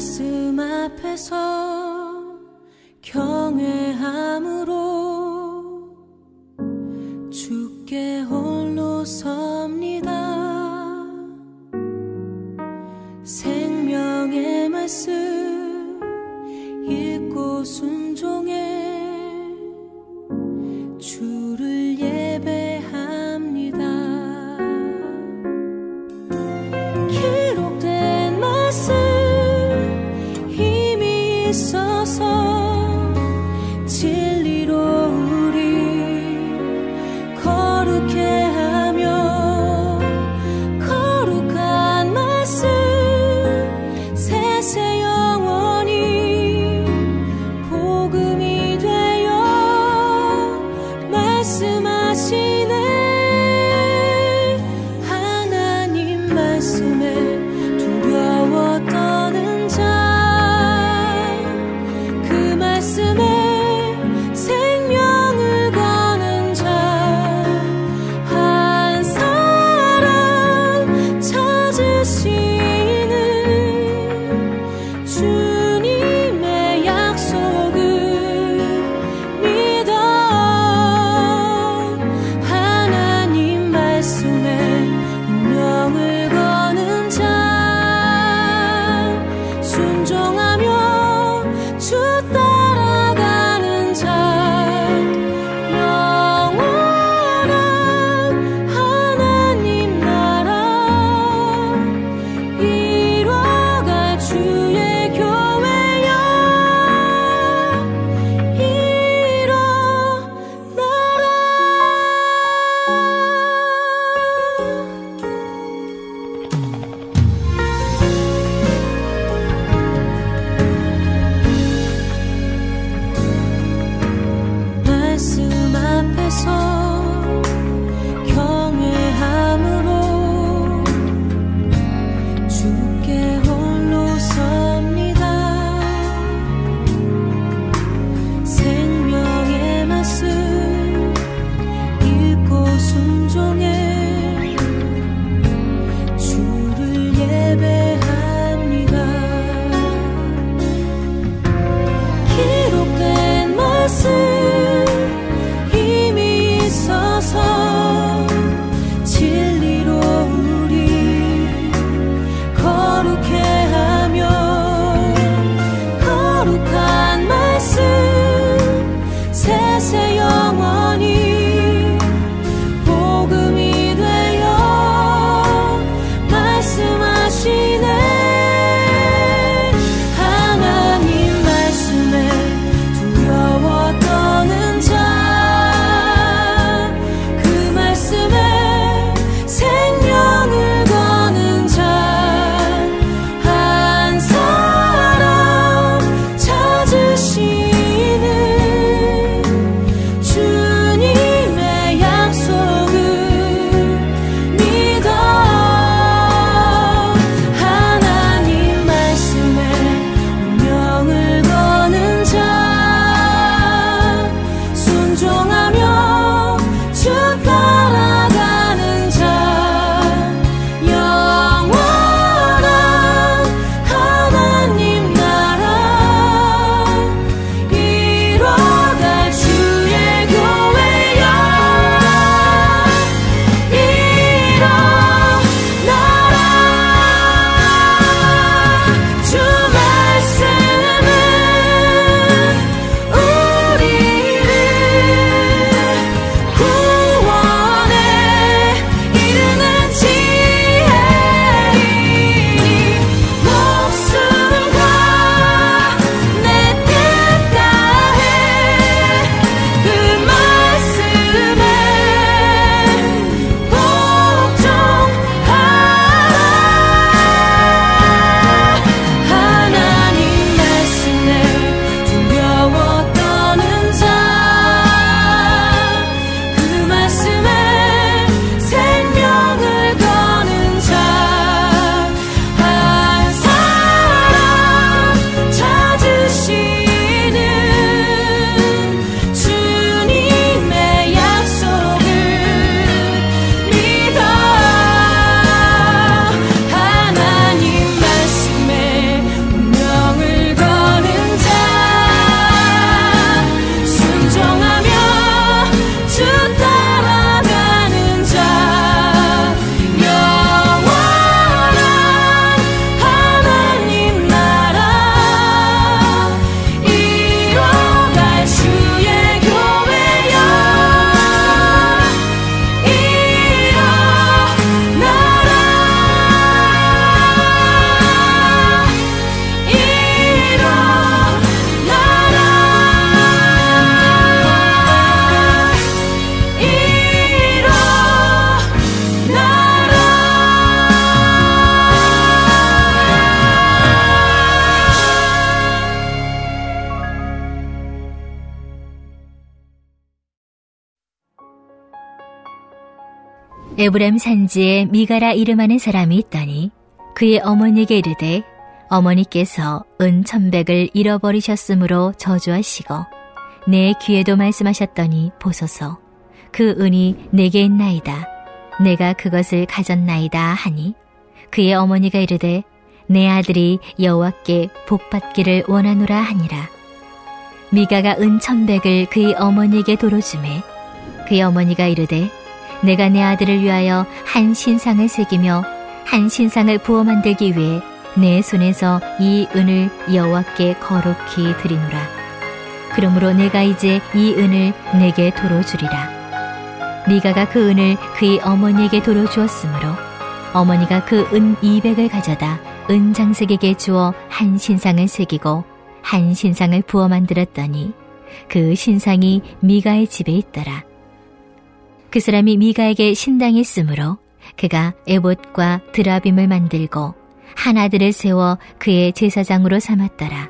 말씀 앞에서 경외함으로 주께 홀로 섭니다. 생명의 말씀 읽고 순종해 주를 예배합니다. 기록된 말씀 힘이 있어서 진리로 우리 거룩해 하며 거룩한 말씀 세세 영원히 복음이 되어 말씀하시네. 하나님 말씀에 두려워 떠는 자 그 말씀에 생명을 거는 자 한 사람 찾으시는 주님의 약속을 믿어. 하나님 말씀에 운명을 거는 자 순종하며 주 따라가는 자 영원한 하나님 나라 이뤄갈 주의 교회여 일어나라. 말씀 앞에서 경외함으로 주께 홀로 섭니다. 생명의 말씀 읽고 순종해 주를 예배합니다. 기록된 말씀 힘이 있어서 진리로 우리 거룩해 하며 거룩한 말씀 세세 영원히 복음이 되어 말씀하시네. 하나님 말씀에 두려워 떠는 자 그 말씀에 생명을 거는 자 한 사람 찾으시는 주님의 에브라임 산지에 미가라 이름하는 사람이 있더니 그의 어머니에게 이르되 어머니께서 은 1,100을 잃어버리셨으므로 저주하시고 내 귀에도 말씀하셨더니 보소서 그 은이 내게 있나이다. 내가 그것을 가졌나이다 하니 그의 어머니가 이르되 내 아들이 여호와께 복받기를 원하노라 하니라. 미가가 은 1,100을 그의 어머니에게 도로 주매 그의 어머니가 이르되 내가 내 아들을 위하여 한 신상을 새기며 한 신상을 부어 만들기 위해 내 손에서 이 은을 여호와께 거룩히 드리노라. 그러므로 내가 이제 이 은을 내게 도로 주리라. 미가가 그 은을 그의 어머니에게 도로 주었으므로 어머니가 그 은 200을 가져다 은 장식에게 주어 한 신상을 새기고 한 신상을 부어 만들었더니 그 신상이 미가의 집에 있더라. 그 사람이 미가에게 신당했으므로 그가 에봇과 드라빔을 만들고 한 아들을 세워 그의 제사장으로 삼았더라.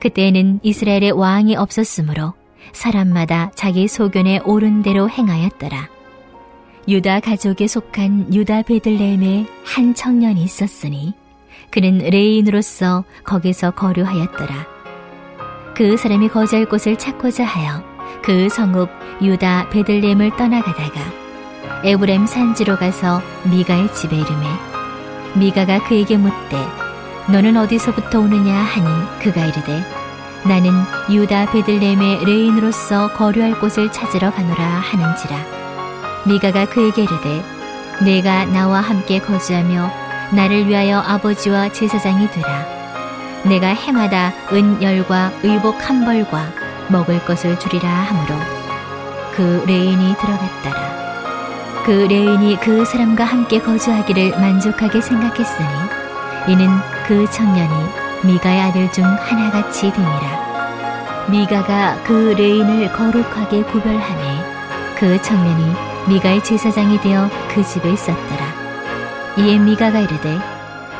그때에는 이스라엘에 왕이 없었으므로 사람마다 자기 소견에 옳은 대로 행하였더라. 유다 가족에 속한 유다 베들레헴에 한 청년이 있었으니 그는 레인으로서 거기서 거류하였더라. 그 사람이 거주할 곳을 찾고자 하여 그 성읍 유다 베들레헴을 떠나가다가 에브라임 산지로 가서 미가의 집에 이르매 미가가 그에게 묻되 너는 어디서부터 오느냐 하니 그가 이르되 나는 유다 베들레헴의 레인으로서 거류할 곳을 찾으러 가노라 하는지라. 미가가 그에게 이르되 내가 나와 함께 거주하며 나를 위하여 아버지와 제사장이 되라. 내가 해마다 은 10과 의복 1벌과 먹을 것을 주리라 하므로 그 레인이 들어갔더라. 그 레인이 그 사람과 함께 거주하기를 만족하게 생각했으니 이는 그 청년이 미가의 아들 중 하나같이 됨이라. 미가가 그 레인을 거룩하게 구별하매 그 청년이 미가의 제사장이 되어 그 집에 있었더라. 이에 미가가 이르되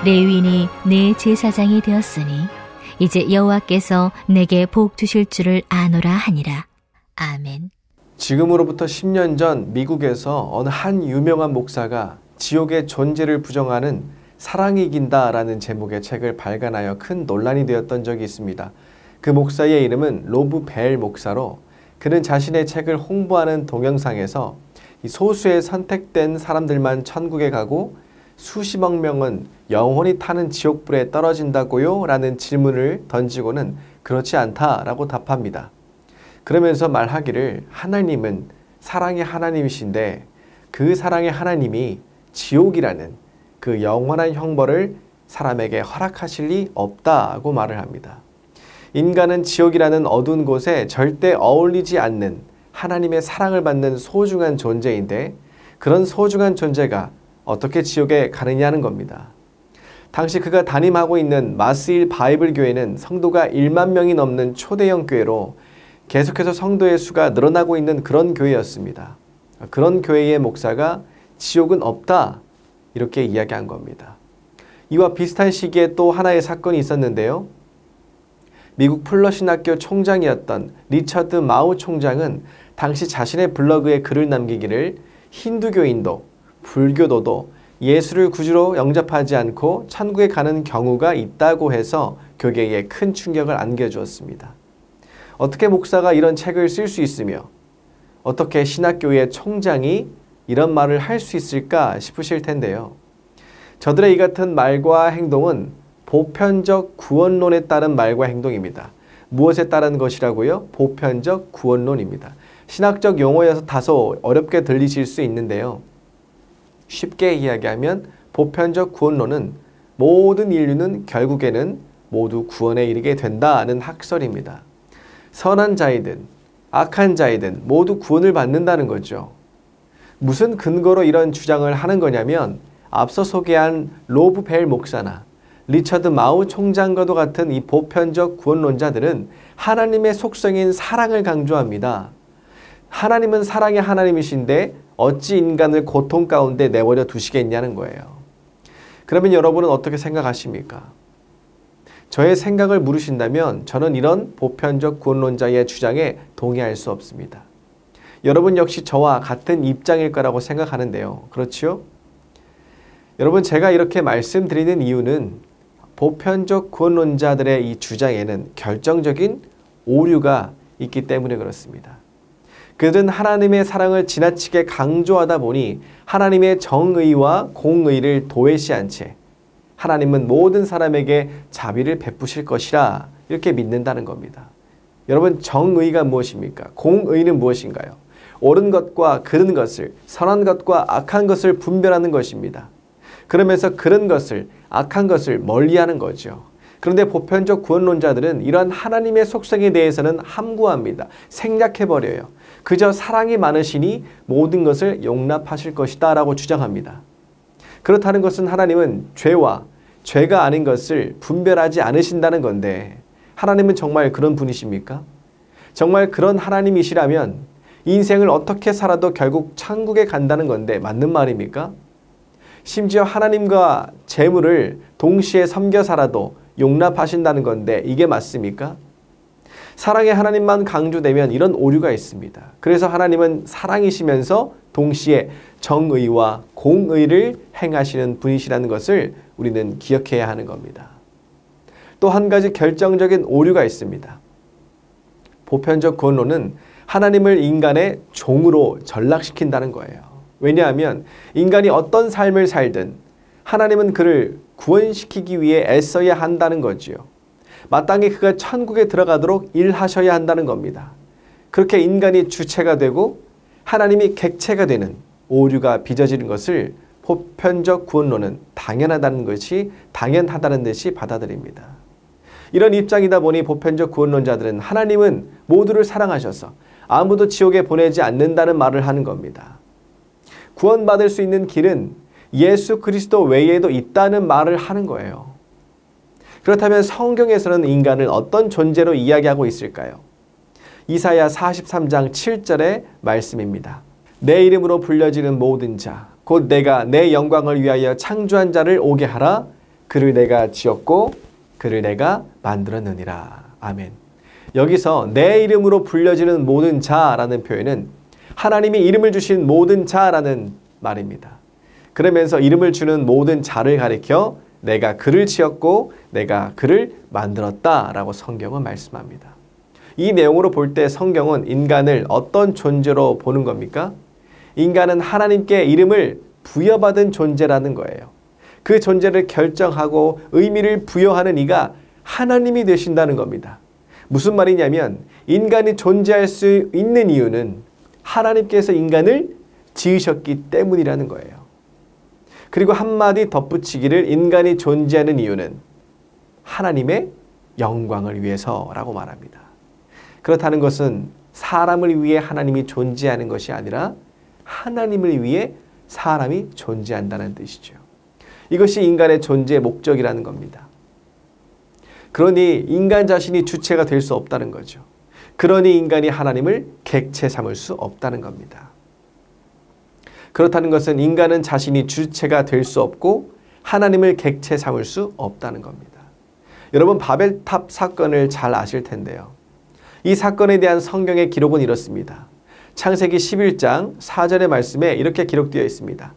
레위인이 내 제사장이 되었으니 이제 여호와께서 내게 복 주실 줄을 아노라 하니라. 아멘. 지금으로부터 10년 전 미국에서 어느 한 유명한 목사가 지옥의 존재를 부정하는 사랑이 이긴다라는 제목의 책을 발간하여 큰 논란이 되었던 적이 있습니다. 그 목사의 이름은 로브 벨 목사로 그는 자신의 책을 홍보하는 동영상에서 이 소수의 선택된 사람들만 천국에 가고 수십억 명은 영원히 타는 지옥불에 떨어진다고요? 라는 질문을 던지고는 그렇지 않다라고 답합니다. 그러면서 말하기를 하나님은 사랑의 하나님이신데 그 사랑의 하나님이 지옥이라는 그 영원한 형벌을 사람에게 허락하실 리 없다고 말을 합니다. 인간은 지옥이라는 어두운 곳에 절대 어울리지 않는 하나님의 사랑을 받는 소중한 존재인데 그런 소중한 존재가 어떻게 지옥에 가느냐는 겁니다. 당시 그가 담임하고 있는 마스일 바이블 교회는 성도가 1만 명이 넘는 초대형 교회로 계속해서 성도의 수가 늘어나고 있는 그런 교회였습니다. 그런 교회의 목사가 지옥은 없다 이렇게 이야기한 겁니다. 이와 비슷한 시기에 또 하나의 사건이 있었는데요. 미국 플러신학교 총장이었던 리처드 마우 총장은 당시 자신의 블로그에 글을 남기기를 힌두교인도 불교도도 예수를 구주로 영접하지 않고 천국에 가는 경우가 있다고 해서 교계에 큰 충격을 안겨주었습니다. 어떻게 목사가 이런 책을 쓸 수 있으며 어떻게 신학교의 총장이 이런 말을 할 수 있을까 싶으실 텐데요. 저들의 이 같은 말과 행동은 보편적 구원론에 따른 말과 행동입니다. 무엇에 따른 것이라고요? 보편적 구원론입니다. 신학적 용어여서 다소 어렵게 들리실 수 있는데요. 쉽게 이야기하면 보편적 구원론은 모든 인류는 결국에는 모두 구원에 이르게 된다는 학설입니다. 선한 자이든 악한 자이든 모두 구원을 받는다는 거죠. 무슨 근거로 이런 주장을 하는 거냐면 앞서 소개한 로브 벨 목사나 리처드 마우 총장과도 같은 이 보편적 구원론자들은 하나님의 속성인 사랑을 강조합니다. 하나님은 사랑의 하나님이신데 어찌 인간을 고통 가운데 내버려 두시겠냐는 거예요. 그러면 여러분은 어떻게 생각하십니까? 저의 생각을 물으신다면 저는 이런 보편적 구원론자의 주장에 동의할 수 없습니다. 여러분 역시 저와 같은 입장일 거라고 생각하는데요. 그렇지요? 여러분, 제가 이렇게 말씀드리는 이유는 보편적 구원론자들의 이 주장에는 결정적인 오류가 있기 때문에 그렇습니다. 그들은 하나님의 사랑을 지나치게 강조하다 보니 하나님의 정의와 공의를 도외시한 채 하나님은 모든 사람에게 자비를 베푸실 것이라 이렇게 믿는다는 겁니다. 여러분, 정의가 무엇입니까? 공의는 무엇인가요? 옳은 것과 그른 것을, 선한 것과 악한 것을 분별하는 것입니다. 그러면서 그른 것을, 악한 것을 멀리하는 거죠. 그런데 보편적 구원론자들은 이러한 하나님의 속성에 대해서는 함구합니다. 생략해버려요. 그저 사랑이 많으시니 모든 것을 용납하실 것이다 라고 주장합니다. 그렇다는 것은 하나님은 죄와 죄가 아닌 것을 분별하지 않으신다는 건데, 하나님은 정말 그런 분이십니까? 정말 그런 하나님이시라면 인생을 어떻게 살아도 결국 천국에 간다는 건데 맞는 말입니까? 심지어 하나님과 재물을 동시에 섬겨 살아도 용납하신다는 건데 이게 맞습니까? 사랑의 하나님만 강조되면 이런 오류가 있습니다. 그래서 하나님은 사랑이시면서 동시에 정의와 공의를 행하시는 분이시라는 것을 우리는 기억해야 하는 겁니다. 또 한 가지 결정적인 오류가 있습니다. 보편적 구원론은 하나님을 인간의 종으로 전락시킨다는 거예요. 왜냐하면 인간이 어떤 삶을 살든 하나님은 그를 구원시키기 위해 애써야 한다는 거지요. 마땅히 그가 천국에 들어가도록 일하셔야 한다는 겁니다. 그렇게 인간이 주체가 되고 하나님이 객체가 되는 오류가 빚어지는 것을 보편적 구원론은 당연하다는 듯이 받아들입니다. 이런 입장이다 보니 보편적 구원론자들은 하나님은 모두를 사랑하셔서 아무도 지옥에 보내지 않는다는 말을 하는 겁니다. 구원받을 수 있는 길은 예수 그리스도 외에도 있다는 말을 하는 거예요. 그렇다면 성경에서는 인간을 어떤 존재로 이야기하고 있을까요? 이사야 43장 7절의 말씀입니다. 내 이름으로 불려지는 모든 자, 곧 내가 내 영광을 위하여 창조한 자를 오게 하라. 그를 내가 지었고 그를 내가 만들었느니라. 아멘. 여기서 내 이름으로 불려지는 모든 자라는 표현은 하나님이 이름을 주신 모든 자라는 말입니다. 그러면서 이름을 주는 모든 자를 가리켜 내가 그를 지었고 내가 그를 만들었다라고 성경은 말씀합니다. 이 내용으로 볼 때 성경은 인간을 어떤 존재로 보는 겁니까? 인간은 하나님께 이름을 부여받은 존재라는 거예요. 그 존재를 결정하고 의미를 부여하는 이가 하나님이 되신다는 겁니다. 무슨 말이냐면 인간이 존재할 수 있는 이유는 하나님께서 인간을 지으셨기 때문이라는 거예요. 그리고 한마디 덧붙이기를 인간이 존재하는 이유는 하나님의 영광을 위해서라고 말합니다. 그렇다는 것은 사람을 위해 하나님이 존재하는 것이 아니라 하나님을 위해 사람이 존재한다는 뜻이죠. 이것이 인간의 존재의 목적이라는 겁니다. 그러니 인간 자신이 주체가 될 수 없다는 거죠. 그러니 인간이 하나님을 객체 삼을 수 없다는 겁니다. 그렇다는 것은 인간은 자신이 주체가 될 수 없고 하나님을 객체 삼을 수 없다는 겁니다. 여러분, 바벨탑 사건을 잘 아실 텐데요. 이 사건에 대한 성경의 기록은 이렇습니다. 창세기 11장 4절의 말씀에 이렇게 기록되어 있습니다.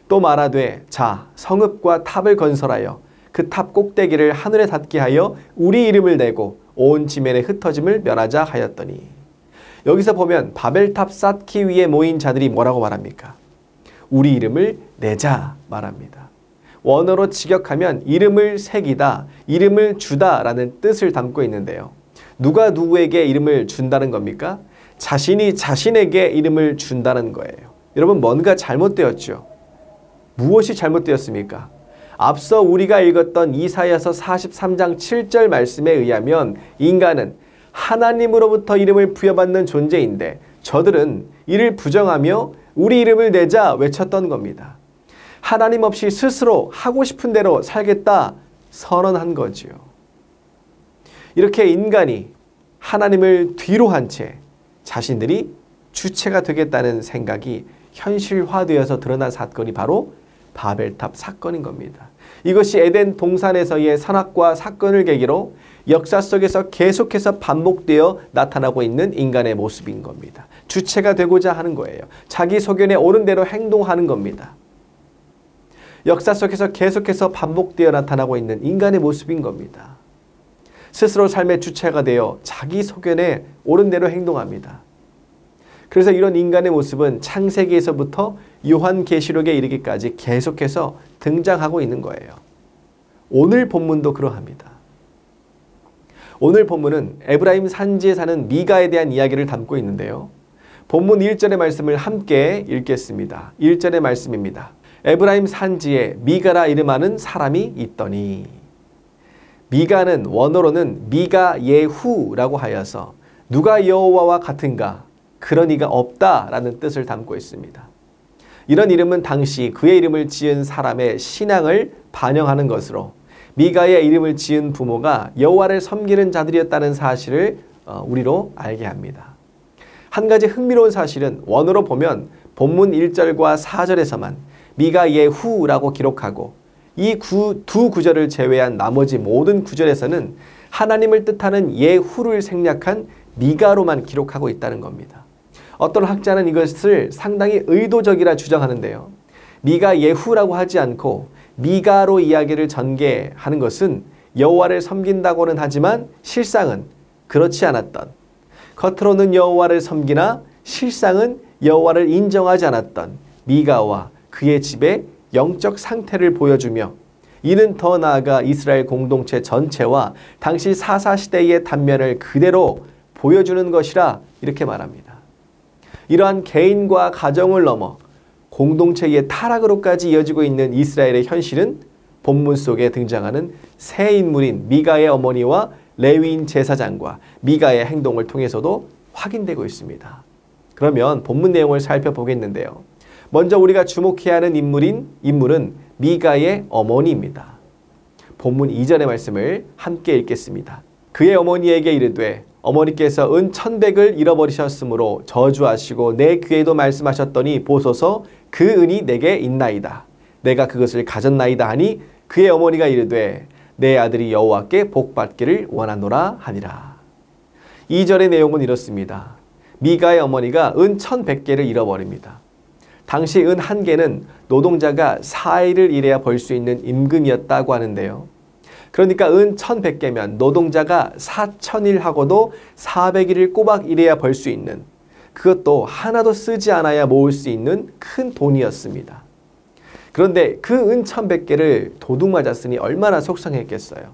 또 말하되 자 성읍과 탑을 건설하여 그 탑 꼭대기를 하늘에 닿게 하여 우리 이름을 내고 온 지면에 흩어짐을 면하자 하였더니, 여기서 보면 바벨탑 쌓기 위해 모인 자들이 뭐라고 말합니까? 우리 이름을 내자 말합니다. 원어로 직역하면 이름을 새기다, 이름을 주다 라는 뜻을 담고 있는데요. 누가 누구에게 이름을 준다는 겁니까? 자신이 자신에게 이름을 준다는 거예요. 여러분, 뭔가 잘못되었죠. 무엇이 잘못되었습니까? 앞서 우리가 읽었던 이사야서 43장 7절 말씀에 의하면 인간은 하나님으로부터 이름을 부여받는 존재인데 저들은 이를 부정하며 우리 이름을 내자 외쳤던 겁니다. 하나님 없이 스스로 하고 싶은 대로 살겠다 선언한 거지요. 이렇게 인간이 하나님을 뒤로 한 채 자신들이 주체가 되겠다는 생각이 현실화되어서 드러난 사건이 바로 바벨탑 사건인 겁니다. 이것이 에덴 동산에서의 선악과 사건을 계기로 역사 속에서 계속해서 반복되어 나타나고 있는 인간의 모습인 겁니다. 주체가 되고자 하는 거예요. 자기 소견에 옳은 대로 행동하는 겁니다. 역사 속에서 계속해서 반복되어 나타나고 있는 인간의 모습인 겁니다. 스스로 삶의 주체가 되어 자기 소견에 옳은 대로 행동합니다. 그래서 이런 인간의 모습은 창세기에서부터 요한계시록에 이르기까지 계속해서 등장하고 있는 거예요. 오늘 본문도 그러합니다. 오늘 본문은 에브라임 산지에 사는 미가에 대한 이야기를 담고 있는데요. 본문 1절의 말씀을 함께 읽겠습니다. 1절의 말씀입니다. 에브라임 산지에 미가라 이름하는 사람이 있더니, 미가는 원어로는 미가 예후라고 하여서 누가 여호와와 같은가, 그런 이가 없다라는 뜻을 담고 있습니다. 이런 이름은 당시 그의 이름을 지은 사람의 신앙을 반영하는 것으로 미가의 이름을 지은 부모가 여호와를 섬기는 자들이었다는 사실을 우리로 알게 합니다. 한 가지 흥미로운 사실은 원어로 보면 본문 1절과 4절에서만 미가 예후라고 기록하고 이 두 구절을 제외한 나머지 모든 구절에서는 하나님을 뜻하는 예후를 생략한 미가로만 기록하고 있다는 겁니다. 어떤 학자는 이것을 상당히 의도적이라 주장하는데요. 미가 예후라고 하지 않고 미가로 이야기를 전개하는 것은 여호와를 섬긴다고는 하지만 실상은 그렇지 않았던, 겉으로는 여호와를 섬기나 실상은 여호와를 인정하지 않았던 미가와 그의 집의 영적 상태를 보여주며, 이는 더 나아가 이스라엘 공동체 전체와 당시 사사시대의 단면을 그대로 보여주는 것이라 이렇게 말합니다. 이러한 개인과 가정을 넘어 공동체의 타락으로까지 이어지고 있는 이스라엘의 현실은 본문 속에 등장하는 새 인물인 미가의 어머니와 레위인 제사장과 미가의 행동을 통해서도 확인되고 있습니다. 그러면 본문 내용을 살펴보겠는데요. 먼저 우리가 주목해야 하는 인물은 미가의 어머니입니다. 본문 2절의 말씀을 함께 읽겠습니다. 그의 어머니에게 이르되 어머니께서 은 1,100을 잃어버리셨으므로 저주하시고 내 귀에도 말씀하셨더니 보소서 그 은이 내게 있나이다. 내가 그것을 가졌나이다 하니 그의 어머니가 이르되 내 아들이 여호와께 복받기를 원하노라 하니라. 2절의 내용은 이렇습니다. 미가의 어머니가 은 1,100개를 잃어버립니다. 당시 은 1개는 노동자가 4일을 일해야 벌 수 있는 임금이었다고 하는데요. 그러니까 은 1,100개면 노동자가 4,000일 하고도 400일을 꼬박 일해야 벌 수 있는, 그것도 하나도 쓰지 않아야 모을 수 있는 큰 돈이었습니다. 그런데 그 은 1,100개를 도둑 맞았으니 얼마나 속상했겠어요.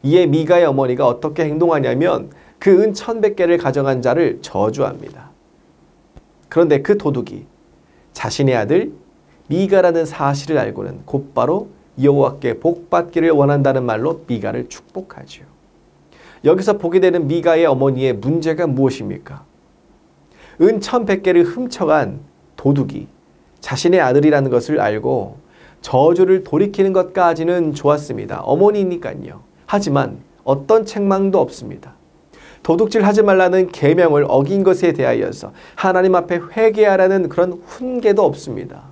이에 미가의 어머니가 어떻게 행동하냐면 그 은 1,100개를 가져간 자를 저주합니다. 그런데 그 도둑이 자신의 아들 미가라는 사실을 알고는 곧바로 여호와께 복받기를 원한다는 말로 미가를 축복하죠. 여기서 보게 되는 미가의 어머니의 문제가 무엇입니까? 은 1,100개를 훔쳐간 도둑이 자신의 아들이라는 것을 알고 저주를 돌이키는 것까지는 좋았습니다. 어머니니까요. 하지만 어떤 책망도 없습니다. 도둑질 하지 말라는 계명을 어긴 것에 대하여서 하나님 앞에 회개하라는 그런 훈계도 없습니다.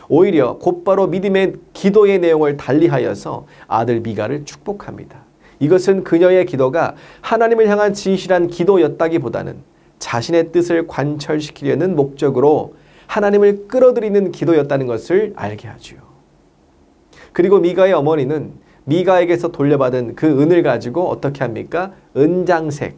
오히려 곧바로 믿음의 기도의 내용을 달리하여서 아들 미가를 축복합니다. 이것은 그녀의 기도가 하나님을 향한 진실한 기도였다기보다는 자신의 뜻을 관철시키려는 목적으로 하나님을 끌어들이는 기도였다는 것을 알게 하죠. 그리고 미가의 어머니는 미가에게서 돌려받은 그 은을 가지고 어떻게 합니까? 은장색,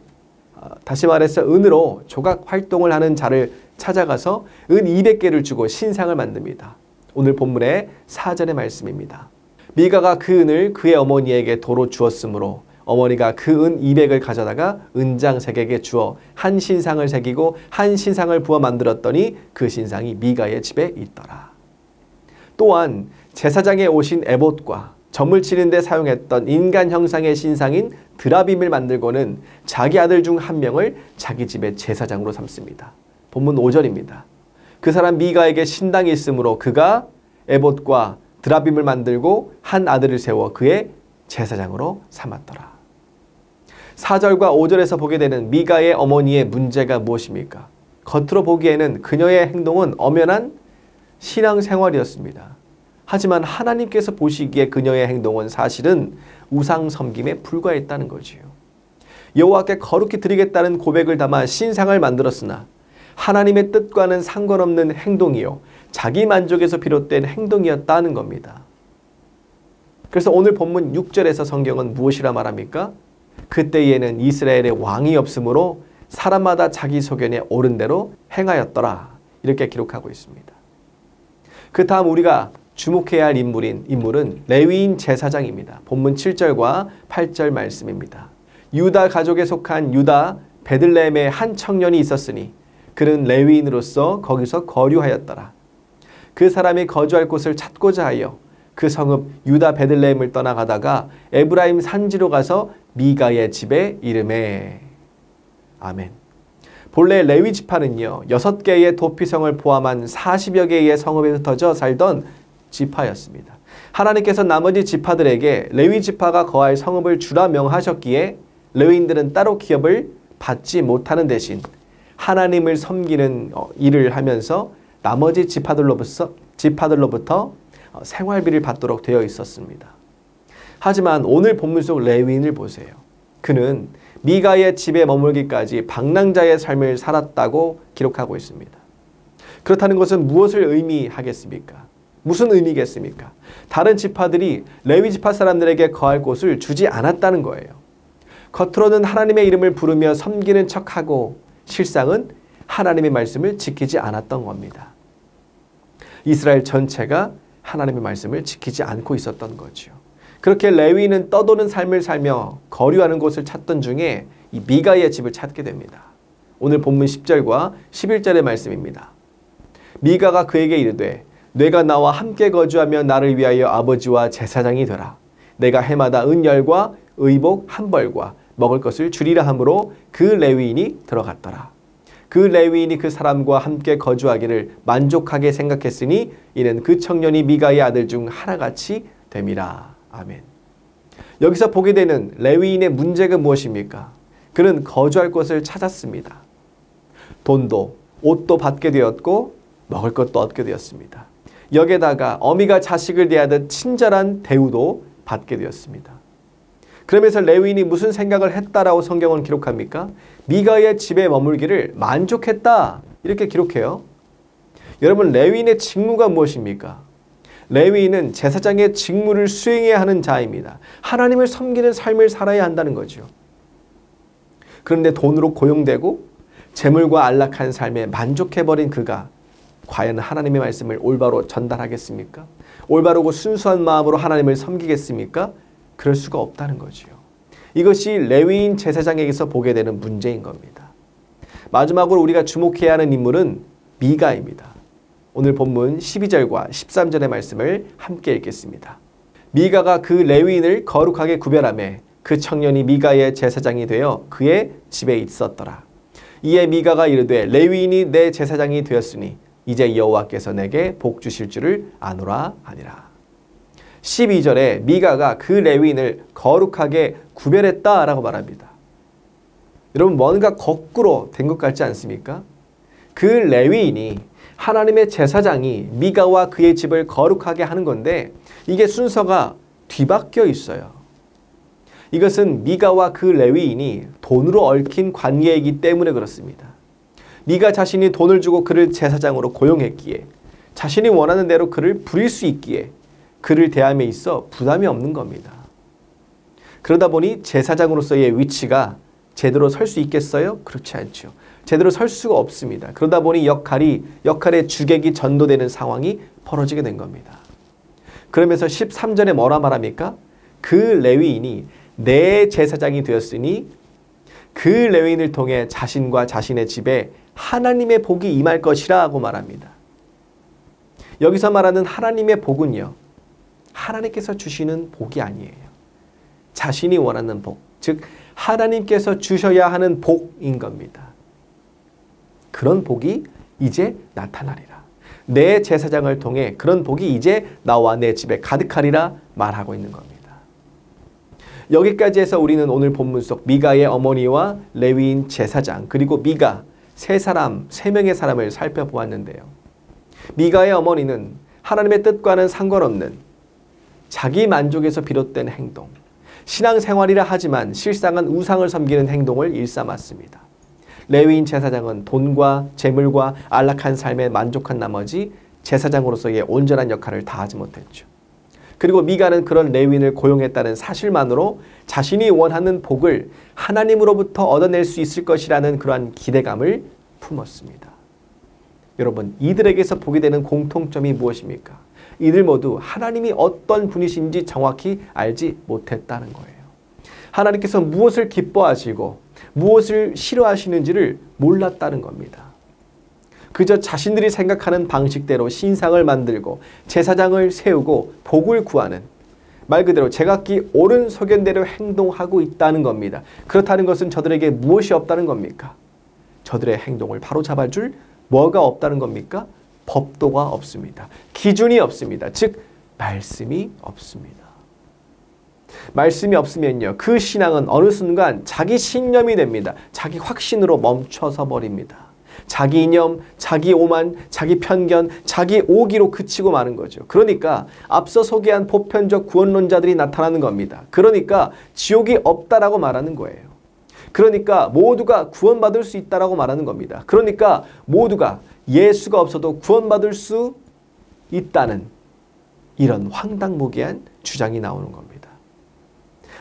다시 말해서 은으로 조각 활동을 하는 자를 찾아가서 은 200개를 주고 신상을 만듭니다. 오늘 본문의 4절의 말씀입니다. 미가가 그 은을 그의 어머니에게 도로 주었으므로 어머니가 그 은 200을 가져다가 은장색에게 주어 한 신상을 새기고 한 신상을 부어 만들었더니 그 신상이 미가의 집에 있더라. 또한 제사장에 오신 에봇과 점을 치는 데 사용했던 인간 형상의 신상인 드라빔을 만들고는 자기 아들 중 한 명을 자기 집의 제사장으로 삼습니다. 본문 5절입니다. 그 사람 미가에게 신당이 있으므로 그가 에봇과 드라빔을 만들고 한 아들을 세워 그의 제사장으로 삼았더라. 4절과 5절에서 보게 되는 미가의 어머니의 문제가 무엇입니까? 겉으로 보기에는 그녀의 행동은 엄연한 신앙생활이었습니다. 하지만 하나님께서 보시기에 그녀의 행동은 사실은 우상 섬김에 불과했다는 거지요. 여호와께 거룩히 드리겠다는 고백을 담아 신상을 만들었으나 하나님의 뜻과는 상관없는 행동이요, 자기 만족에서 비롯된 행동이었다는 겁니다. 그래서 오늘 본문 6절에서 성경은 무엇이라 말합니까? 그때에는 이스라엘의 왕이 없으므로 사람마다 자기 소견에 옳은 대로 행하였더라, 이렇게 기록하고 있습니다. 그 다음 우리가 주목해야 할 인물은 레위인 제사장입니다. 본문 7절과 8절 말씀입니다. 유다 가족에 속한 유다 베들레헴에 한 청년이 있었으니 그는 레위인으로서 거기서 거류하였더라. 그 사람이 거주할 곳을 찾고자 하여 그 성읍 유다 베들레헴을 떠나가다가 에브라임 산지로 가서 미가의 집에 이르매. 아멘. 본래 레위 지파는요, 6개의 도피성을 포함한 40여 개의 성읍에 흩어져 살던 지파였습니다. 하나님께서 나머지 지파들에게 레위 지파가 거할 성읍을 주라 명하셨기에 레위인들은 따로 기업을 받지 못하는 대신 하나님을 섬기는 일을 하면서 나머지 지파들로부터 생활비를 받도록 되어 있었습니다. 하지만 오늘 본문 속 레위인을 보세요. 그는 미가의 집에 머물기까지 방랑자의 삶을 살았다고 기록하고 있습니다. 그렇다는 것은 무엇을 의미하겠습니까? 무슨 의미겠습니까? 다른 지파들이 레위 지파 사람들에게 거할 곳을 주지 않았다는 거예요. 겉으로는 하나님의 이름을 부르며 섬기는 척하고 실상은 하나님의 말씀을 지키지 않았던 겁니다. 이스라엘 전체가 하나님의 말씀을 지키지 않고 있었던 거죠. 그렇게 레위인은 떠도는 삶을 살며 거류하는 곳을 찾던 중에 이 미가의 집을 찾게 됩니다. 오늘 본문 10절과 11절의 말씀입니다. 미가가 그에게 이르되 내가 나와 함께 거주하며 나를 위하여 아버지와 제사장이 되라. 내가 해마다 은열과 의복 한 벌과 먹을 것을 주리라 하므로 그 레위인이 들어갔더라. 그 레위인이 그 사람과 함께 거주하기를 만족하게 생각했으니 이는 그 청년이 미가의 아들 중 하나같이 됨이라. 아멘. 여기서 보게 되는 레위인의 문제가 무엇입니까? 그는 거주할 곳을 찾았습니다. 돈도 옷도 받게 되었고 먹을 것도 얻게 되었습니다. 여기에다가 어미가 자식을 대하듯 친절한 대우도 받게 되었습니다. 그러면서 레위인이 무슨 생각을 했다라고 성경은 기록합니까? 미가의 집에 머물기를 만족했다, 이렇게 기록해요. 여러분, 레위인의 직무가 무엇입니까? 레위인은 제사장의 직무를 수행해야 하는 자입니다. 하나님을 섬기는 삶을 살아야 한다는 거죠. 그런데 돈으로 고용되고 재물과 안락한 삶에 만족해버린 그가 과연 하나님의 말씀을 올바로 전달하겠습니까? 올바르고 순수한 마음으로 하나님을 섬기겠습니까? 그럴 수가 없다는 거지요. 이것이 레위인 제사장에게서 보게 되는 문제인 겁니다. 마지막으로 우리가 주목해야 하는 인물은 미가입니다. 오늘 본문 12절과 13절의 말씀을 함께 읽겠습니다. 미가가 그 레위인을 거룩하게 구별하며 그 청년이 미가의 제사장이 되어 그의 집에 있었더라. 이에 미가가 이르되 레위인이 내 제사장이 되었으니 이제 여호와께서 내게 복 주실 줄을 아노라 하니라. 12절에 미가가 그 레위인을 거룩하게 구별했다라고 말합니다. 여러분, 뭔가 거꾸로 된 것 같지 않습니까? 그 레위인이, 하나님의 제사장이 미가와 그의 집을 거룩하게 하는 건데 이게 순서가 뒤바뀌어 있어요. 이것은 미가와 그 레위인이 돈으로 얽힌 관계이기 때문에 그렇습니다. 미가 자신이 돈을 주고 그를 제사장으로 고용했기에, 자신이 원하는 대로 그를 부릴 수 있기에 그를 대함에 있어 부담이 없는 겁니다. 그러다 보니 제사장으로서의 위치가 제대로 설 수 있겠어요? 그렇지 않죠. 제대로 설 수가 없습니다. 그러다 보니 역할의 주객이 전도되는 상황이 벌어지게 된 겁니다. 그러면서 13절에 뭐라 말합니까? 그 레위인이 내 제사장이 되었으니 그 레위인을 통해 자신과 자신의 집에 하나님의 복이 임할 것이라고 말합니다. 여기서 말하는 하나님의 복은요, 하나님께서 주시는 복이 아니에요. 자신이 원하는 복, 즉 하나님께서 주셔야 하는 복인 겁니다. 그런 복이 이제 나타나리라. 내 제사장을 통해 그런 복이 이제 나와 내 집에 가득하리라 말하고 있는 겁니다. 여기까지 해서 우리는 오늘 본문 속 미가의 어머니와 레위인 제사장 그리고 미가 세 명의 사람을 살펴보았는데요. 미가의 어머니는 하나님의 뜻과는 상관없는 자기 만족에서 비롯된 행동, 신앙생활이라 하지만 실상은 우상을 섬기는 행동을 일삼았습니다. 레위인 제사장은 돈과 재물과 안락한 삶에 만족한 나머지 제사장으로서의 온전한 역할을 다하지 못했죠. 그리고 미가는 그런 레위인을 고용했다는 사실만으로 자신이 원하는 복을 하나님으로부터 얻어낼 수 있을 것이라는 그러한 기대감을 품었습니다. 여러분, 이들에게서 보게 되는 공통점이 무엇입니까? 이들 모두 하나님이 어떤 분이신지 정확히 알지 못했다는 거예요. 하나님께서 무엇을 기뻐하시고 무엇을 싫어하시는지를 몰랐다는 겁니다. 그저 자신들이 생각하는 방식대로 신상을 만들고 제사장을 세우고 복을 구하는, 말 그대로 제각기 옳은 소견대로 행동하고 있다는 겁니다. 그렇다는 것은 저들에게 무엇이 없다는 겁니까? 저들의 행동을 바로잡아줄 뭐가 없다는 겁니까? 법도가 없습니다. 기준이 없습니다. 즉 말씀이 없습니다. 말씀이 없으면요, 그 신앙은 어느 순간 자기 신념이 됩니다. 자기 확신으로 멈춰서 버립니다. 자기 이념, 자기 오만, 자기 편견, 자기 오기로 그치고 마는 거죠. 그러니까 앞서 소개한 보편적 구원론자들이 나타나는 겁니다. 그러니까 지옥이 없다라고 말하는 거예요. 그러니까 모두가 구원받을 수 있다라고 말하는 겁니다. 그러니까 모두가 예수가 없어도 구원받을 수 있다는 이런 황당무계한 주장이 나오는 겁니다.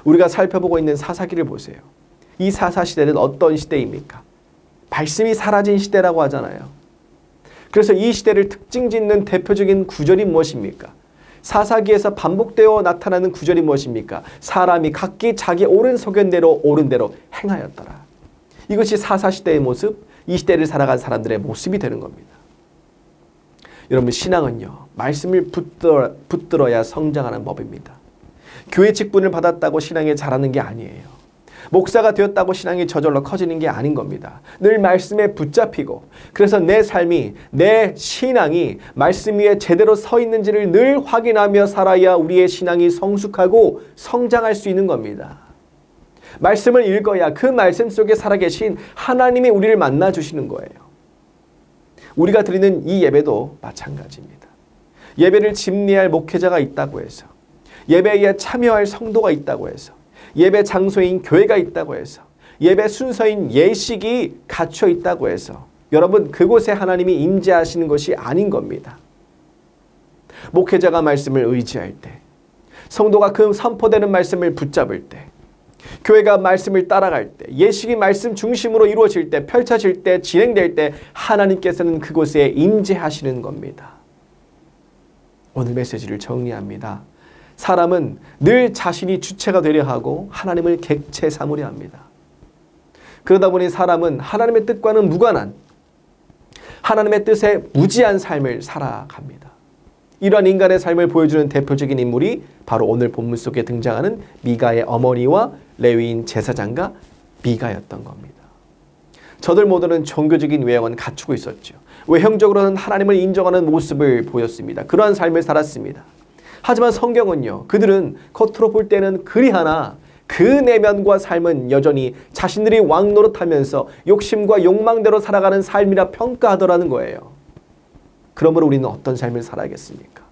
우리가 살펴보고 있는 사사기를 보세요. 이 사사시대는 어떤 시대입니까? 말씀이 사라진 시대라고 하잖아요. 그래서 이 시대를 특징 짓는 대표적인 구절이 무엇입니까? 사사기에서 반복되어 나타나는 구절이 무엇입니까? 사람이 각기 자기 옳은 소견대로 옳은 대로 행하였더라. 이것이 사사시대의 모습, 이 시대를 살아간 사람들의 모습이 되는 겁니다. 여러분, 신앙은요, 말씀을 붙들어야 성장하는 법입니다. 교회 직분을 받았다고 신앙이 자라는 게 아니에요. 목사가 되었다고 신앙이 저절로 커지는 게 아닌 겁니다. 늘 말씀에 붙잡히고, 그래서 내 삶이, 내 신앙이 말씀 위에 제대로 서 있는지를 늘 확인하며 살아야 우리의 신앙이 성숙하고 성장할 수 있는 겁니다. 말씀을 읽어야 그 말씀 속에 살아계신 하나님이 우리를 만나주시는 거예요. 우리가 드리는 이 예배도 마찬가지입니다. 예배를 집례할 목회자가 있다고 해서, 예배에 참여할 성도가 있다고 해서, 예배 장소인 교회가 있다고 해서, 예배 순서인 예식이 갖춰 있다고 해서 여러분, 그곳에 하나님이 임재하시는 것이 아닌 겁니다. 목회자가 말씀을 의지할 때, 성도가 그 선포되는 말씀을 붙잡을 때, 교회가 말씀을 따라갈 때, 예식이 말씀 중심으로 이루어질 때, 펼쳐질 때, 진행될 때 하나님께서는 그곳에 임재하시는 겁니다. 오늘 메시지를 정리합니다. 사람은 늘 자신이 주체가 되려 하고 하나님을 객체 삼으려 합니다. 그러다 보니 사람은 하나님의 뜻과는 무관한, 하나님의 뜻에 무지한 삶을 살아갑니다. 이러한 인간의 삶을 보여주는 대표적인 인물이 바로 오늘 본문 속에 등장하는 미가의 어머니와 레위인 제사장과 미가였던 겁니다. 저들 모두는 종교적인 외형은 갖추고 있었죠. 외형적으로는 하나님을 인정하는 모습을 보였습니다. 그러한 삶을 살았습니다. 하지만 성경은요, 그들은 겉으로 볼 때는 그리하나 그 내면과 삶은 여전히 자신들이 왕노릇하면서 욕심과 욕망대로 살아가는 삶이라 평가하더라는 거예요. 그러므로 우리는 어떤 삶을 살아야겠습니까?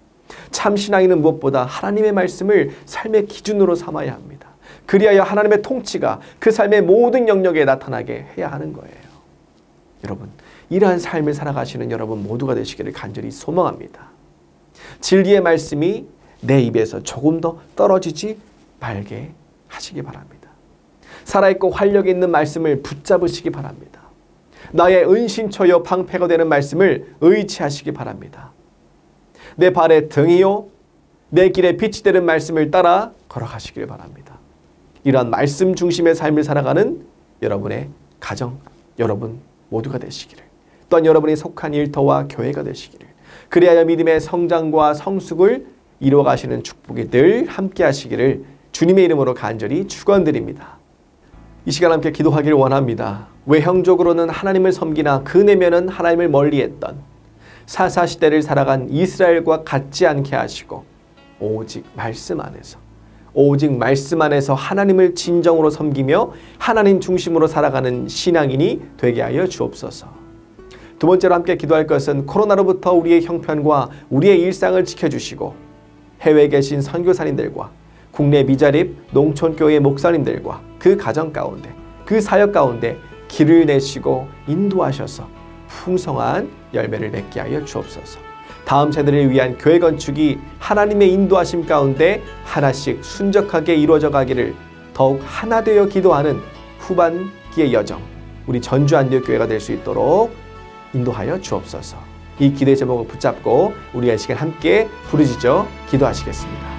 참 신앙인은 무엇보다 하나님의 말씀을 삶의 기준으로 삼아야 합니다. 그리하여 하나님의 통치가 그 삶의 모든 영역에 나타나게 해야 하는 거예요. 여러분, 이러한 삶을 살아가시는 여러분 모두가 되시기를 간절히 소망합니다. 진리의 말씀이 내 입에서 조금 더 떨어지지 말게 하시기 바랍니다. 살아있고 활력 있는 말씀을 붙잡으시기 바랍니다. 나의 은신처요 방패가 되는 말씀을 의지하시기 바랍니다. 내 발의 등이요 내 길에 빛이 되는 말씀을 따라 걸어가시길 바랍니다. 이러한 말씀 중심의 삶을 살아가는 여러분의 가정, 여러분 모두가 되시기를, 또한 여러분이 속한 일터와 교회가 되시기를, 그리하여 믿음의 성장과 성숙을 이루어가시는 축복이 늘 함께 하시기를 주님의 이름으로 간절히 축원드립니다. 이 시간 함께 기도하기를 원합니다. 외형적으로는 하나님을 섬기나 그 내면은 하나님을 멀리했던 사사시대를 살아간 이스라엘과 같지 않게 하시고 오직 말씀 안에서 하나님을 진정으로 섬기며 하나님 중심으로 살아가는 신앙인이 되게 하여 주옵소서. 두 번째로 함께 기도할 것은 코로나로부터 우리의 형편과 우리의 일상을 지켜주시고 해외에 계신 선교사님들과 국내 미자립 농촌교회 목사님들과 그 가정 가운데 그 사역 가운데 길을 내시고 인도하셔서 풍성한 열매를 맺게 하여 주옵소서. 다음 세대를 위한 교회 건축이 하나님의 인도하심 가운데 하나씩 순적하게 이루어져 가기를 더욱 하나 되어 기도하는 후반기의 여정, 우리 전주 안디옥교회가 될 수 있도록 인도하여 주옵소서. 이 기도의 제목을 붙잡고 우리가 이 시간 함께 부르짖어 기도하시겠습니다.